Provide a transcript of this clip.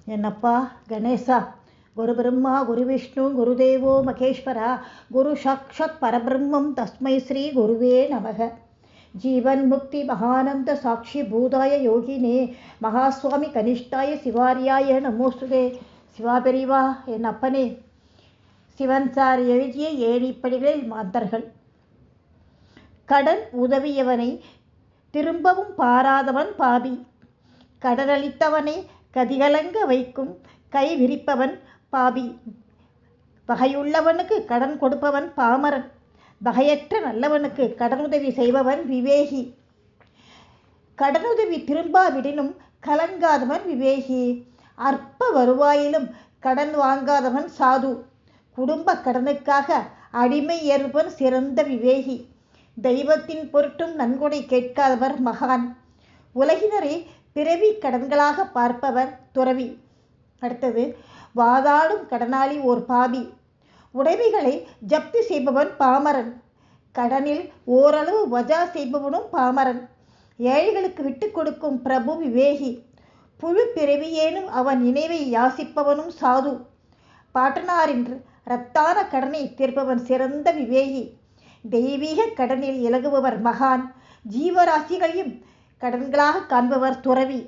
என்னப்பா கணேசா, குரு பிரம்மா குரு விஷ்ணு குருதேவோ மகேஸ்வரா, குரு சாக்ஷாத் பரபிரம்மம் தஸ்மை ஸ்ரீ குருவே நமக. ஜீவன் முக்தி மகானந்த சாட்சி பூதாய யோகினே மகாஸ்வாமி கனிஷ்டாய சிவாரியாய நமோஸ்துதே. சிவாபெரிவா என் அப்பனே, சிவன் சார் எழுதிய ஏழிப்படிகளில் மாந்தர்கள். கடன் உதவியவனை திரும்பவும் பாராதவன் பாவி. கடனளித்தவனை கதிகலங்க வைக்கும் கை விரிப்பவன் பாவி. வகையுள்ளவனுக்கு கடன் கொடுப்பவன் பாமரன். வகையற்ற நல்லவனுக்கு கடனுதவி செய்பவன் விவேகி. கடனுதவி திரும்பாவிடினும் கலங்காதவன் விவேகி. அற்ப வருவாயிலும் கடன் வாங்காதவன் சாது. குடும்ப கடனுக்காக அடிமை ஏற்பவன் சிறந்த விவேகி. தெய்வத்தின் பொருட்டும் நன்கொடை கேட்காதவர் மகான். உலகினரை பிறவி கடன்களாக பார்ப்பவர் துறவி. அடுத்தது, வாதாடும் கடனாளி ஓர் பாவி. உடைமைகளை ஜப்தி செய்பவன் பாமரன். கடனில் ஓரளவு வஜா செய்பவனும் பாமரன். ஏழைகளுக்கு விட்டு கொடுக்கும் பிரபு விவேகி. புழு பிறவியேனும் அவன் நினைவை யாசிப்பவனும் சாது. பாட்டனாரின் இரத்தான கடனை தீர்ப்பவன் சிறந்த விவேகி. தெய்வீக கடனில் இலகுபவர் மகான். ஜீவராசிகளையும் கடன்களாக காண்பவர் துறவி.